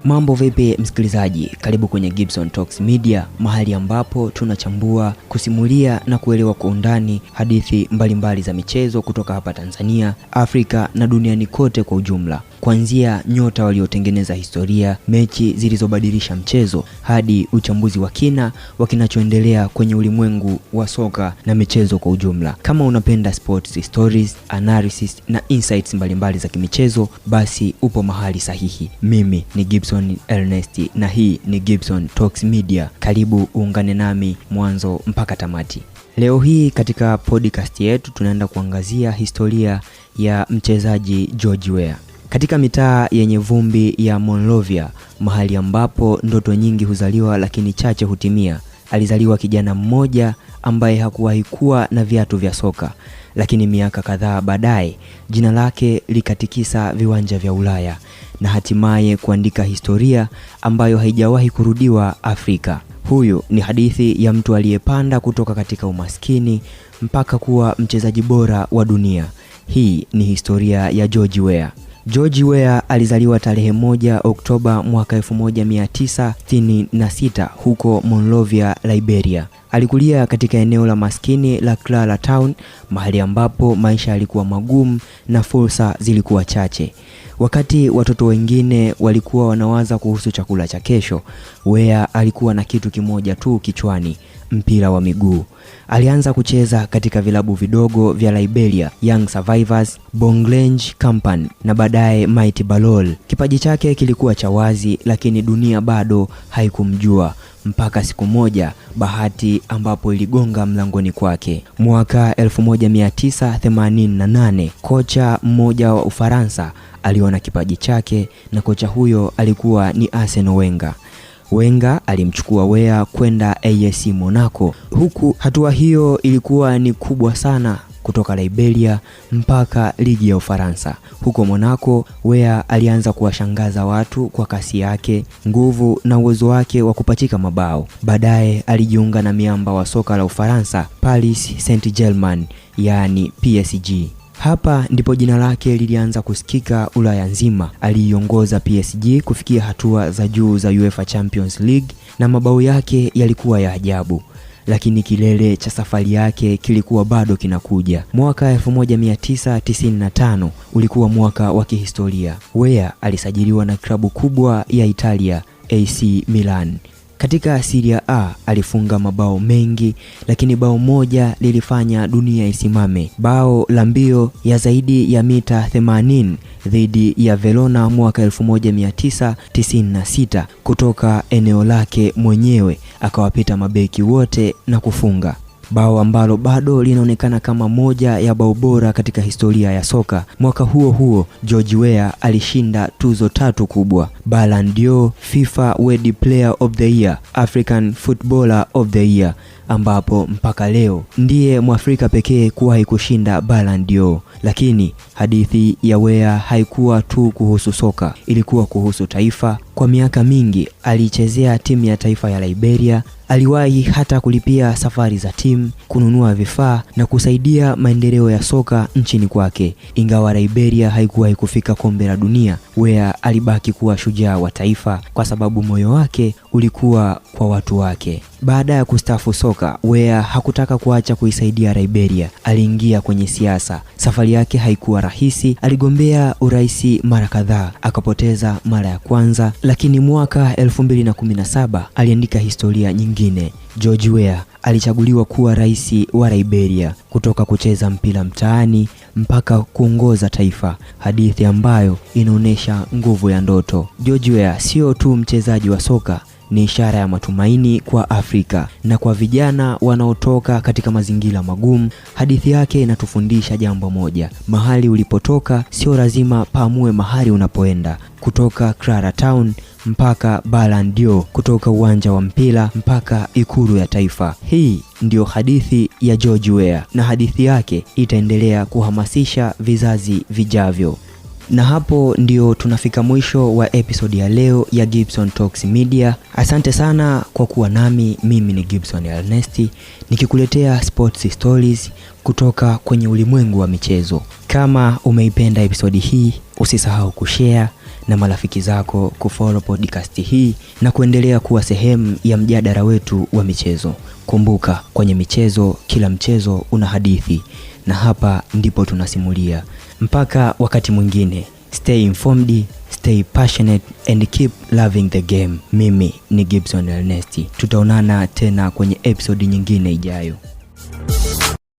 Mambo vipi msikilizaji, karibu kwenye Gibson Talks Media, mahali ambapo tunachambua, kusimulia na kuelewa kwa undani hadithi mbalimbali za michezo kutoka hapa Tanzania, Afrika na duniani kote kwa ujumla. Kuanzia nyota waliotengeneza historia, mechi zilizobadilisha mchezo, hadi uchambuzi wa kina wa kinachoendelea kwenye ulimwengu wa soka na michezo kwa ujumla. Kama unapenda sports stories, analysis na insights mbalimbali za kimichezo, basi upo mahali sahihi. Mimi ni Gibson Ernest na hii ni Gibson Talks Media. Karibu uungane nami mwanzo mpaka tamati. Leo hii katika podcast yetu tunaenda kuangazia historia ya mchezaji George Weah. Katika mitaa yenye vumbi ya Monrovia, mahali ambapo ndoto nyingi huzaliwa lakini chache hutimia, alizaliwa kijana mmoja ambaye hakuwahi kuwa na viatu vya soka, lakini miaka kadhaa baadaye jina lake likatikisa viwanja vya Ulaya na hatimaye kuandika historia ambayo haijawahi kurudiwa Afrika. Huyu ni hadithi ya mtu aliyepanda kutoka katika umaskini mpaka kuwa mchezaji bora wa dunia. Hii ni historia ya George Weah. George Weah alizaliwa tarehe 1 Oktoba mwaka 1966 huko Monrovia, Liberia. Alikulia katika eneo la maskini la Clara Town, mahali ambapo maisha yalikuwa magumu na fursa zilikuwa chache. Wakati watoto wengine walikuwa wanawaza kuhusu chakula cha kesho, Weah alikuwa na kitu kimoja tu kichwani: mpira wa miguu. Alianza kucheza katika vilabu vidogo vya Liberia, Young Survivors, Bongrange Company na baadaye Mighty Balol. Kipaji chake kilikuwa cha wazi, lakini dunia bado haikumjua mpaka siku moja bahati ambapo iligonga mlangoni kwake. Mwaka 1988, kocha mmoja wa Ufaransa aliona kipaji chake, na kocha huyo alikuwa ni Arsene Wenger. Wenger alimchukua Weah kwenda AS Monaco. Huku hatua hiyo ilikuwa ni kubwa sana, kutoka Liberia mpaka ligi ya Ufaransa. Huko Monaco, Weah alianza kuwashangaza watu kwa kasi yake, nguvu na uwezo wake wa kupachika mabao. Baadaye alijiunga na miamba wa soka la Ufaransa, Paris Saint-Germain, yani PSG. Hapa ndipo jina lake lilianza kusikika Ulaya nzima. Aliiongoza PSG kufikia hatua za juu za UEFA Champions League na mabao yake yalikuwa ya ajabu. Lakini kilele cha safari yake kilikuwa bado kinakuja. Mwaka 1995 ulikuwa mwaka wa kihistoria. Weah alisajiliwa na klabu kubwa ya Italia, AC Milan. Katika Serie A alifunga mabao mengi, lakini bao moja lilifanya dunia isimame: bao la mbio ya zaidi ya mita 80 dhidi ya Verona mwaka 1996. Kutoka eneo lake mwenyewe akawapita mabeki wote na kufunga bao ambalo bado linaonekana kama moja ya bao bora katika historia ya soka. Mwaka huo huo George Weah alishinda tuzo 3 kubwa: Ballon d'Or, FIFA World Player of the Year, African Footballer of the Year, ambapo mpaka leo ndiye Mwafrika pekee kuwahi kushinda Ballon d'Or. Lakini hadithi ya Weah haikuwa tu kuhusu soka, ilikuwa kuhusu taifa. Kwa miaka mingi alichezea timu ya taifa ya Liberia. Aliwahi hata kulipia safari za timu, kununua vifaa na kusaidia maendeleo ya soka nchini kwake. Ingawa Liberia haikuwahi kufika kombe la dunia, Weah alibaki kuwa shujaa wa taifa kwa sababu moyo wake ulikuwa kwa watu wake. Baada ya kustaafu soka, Weah hakutaka kuacha kuisaidia Liberia. Aliingia kwenye siasa. Safari yake haikuwa rahisi. Aligombea urais mara kadhaa, akapoteza mara ya kwanza, lakini mwaka 2017 aliandika historia nyingine. George Weah alichaguliwa kuwa rais wa Liberia, kutoka kucheza mpira mtaani mpaka kuongoza taifa, hadithi ambayo inaonesha nguvu ya ndoto. George Weah sio tu mchezaji wa soka, ni ishara ya matumaini kwa Afrika na kwa vijana wanaotoka katika mazingira magumu. Hadithi yake inatufundisha jambo moja: mahali ulipotoka sio lazima paamue mahali unapoenda. Kutoka Clara Town mpaka Ballon d'Or, kutoka uwanja wa mpira mpaka ikulu ya taifa. Hii ndio hadithi ya George Weah, na hadithi yake itaendelea kuhamasisha vizazi vijavyo. Na hapo ndio tunafika mwisho wa episode ya leo ya Gibson Talks Media. Asante sana kwa kuwa nami. Mimi ni Gibson Ernest, nikikuletea sports stories kutoka kwenye ulimwengu wa michezo. Kama umeipenda episode hii, usisahau kushare na marafiki zako kufollow podcast hii na kuendelea kuwa sehemu ya mjadala wetu wa michezo. Kumbuka, kwenye michezo kila mchezo una hadithi, na hapa ndipo tunasimulia. Mpaka wakati mwingine, stay informed, stay passionate and keep loving the game. Mimi ni Gibson Ernest. Tutaonana tena kwenye episode nyingine ijayo.